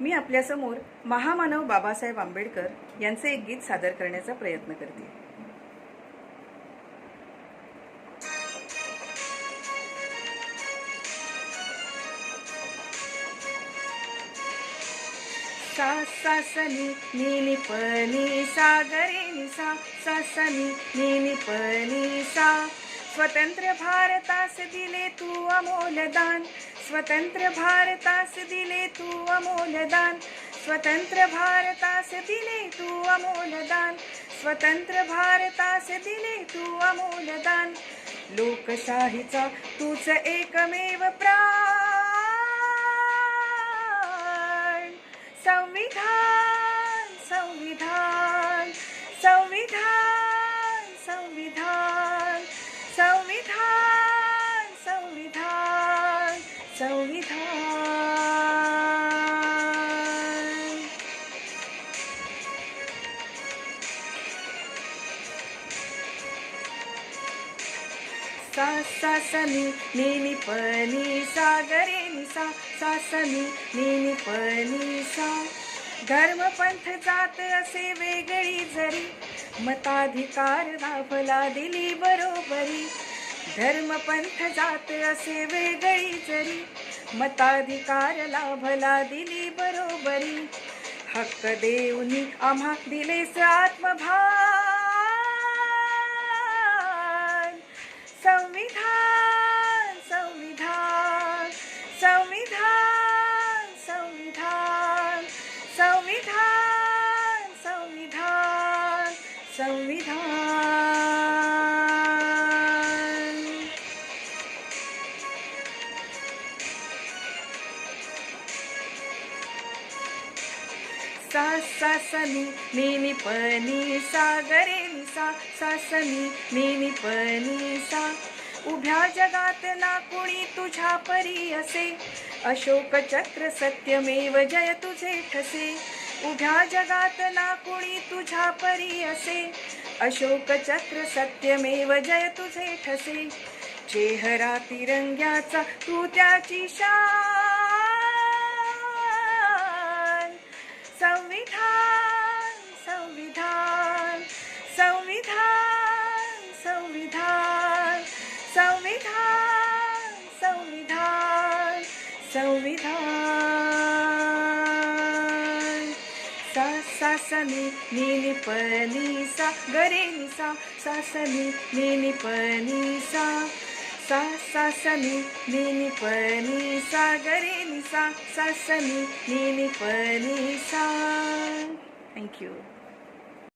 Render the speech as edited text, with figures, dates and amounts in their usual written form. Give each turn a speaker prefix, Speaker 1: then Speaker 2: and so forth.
Speaker 1: मी आपल्यासमोर महामानव बाबासाहेब आंबेडकर यांचे एक गीत सादर करण्याचा प्रयत्न करते. सा सा स नि नि प नि सा ग रे नि सा सा स नि नि प नि सा. स्वतंत्र भारतास दिले तू अमोल दान, स्वतंत्र भारतास दिले तू अमोल दान, स्वतंत्र भारतास दिले तू अमोल दान, स्वतंत्र भारतास दिले तू अमोल दान. लोकशाहीचा तूच एकमेव प्राण, संविधान संविधान संविधान संविधान संविधान संविधान संविधान. सा सा स नि प नि सा ग रे नि सा सा स नि प नि सा. धर्म पंथ जात असे वेगळी जरी, मताधिकार लाभला दिली बरोबरी. धर्म पंथ जात असे वेगळी जरी, मताधिकार लाभला दिली बरोबरी. हक्क देऊनी आम्हा दिलेस आत्मभान, संविधान संविधान संविधान संविधान संविधान संविधान संविधान. सा सा स नि प नि सा ग रे नि सा सा स नि प नि सा. उभ्या जगात ना कुणी तुझ्या परी असे, अशोक चक्र सत्यमेव जय तुझे ठसे. उभ्या जगात ना कुणी तुझ्या परी असे, अशोक चक्र सत्यमेव जय तुझे ठसे. चेहरा तिरंग्याचा तू त्याची शान, संविधान संविधान संविधान संविधान संविधान संविधान संविधान. सा सा स नि प नि सा ग रे नि सा सा स नि प नि सा सा सा स नि प नि सा ग रे नि सा सा स नि प नि सा. थँक्यू.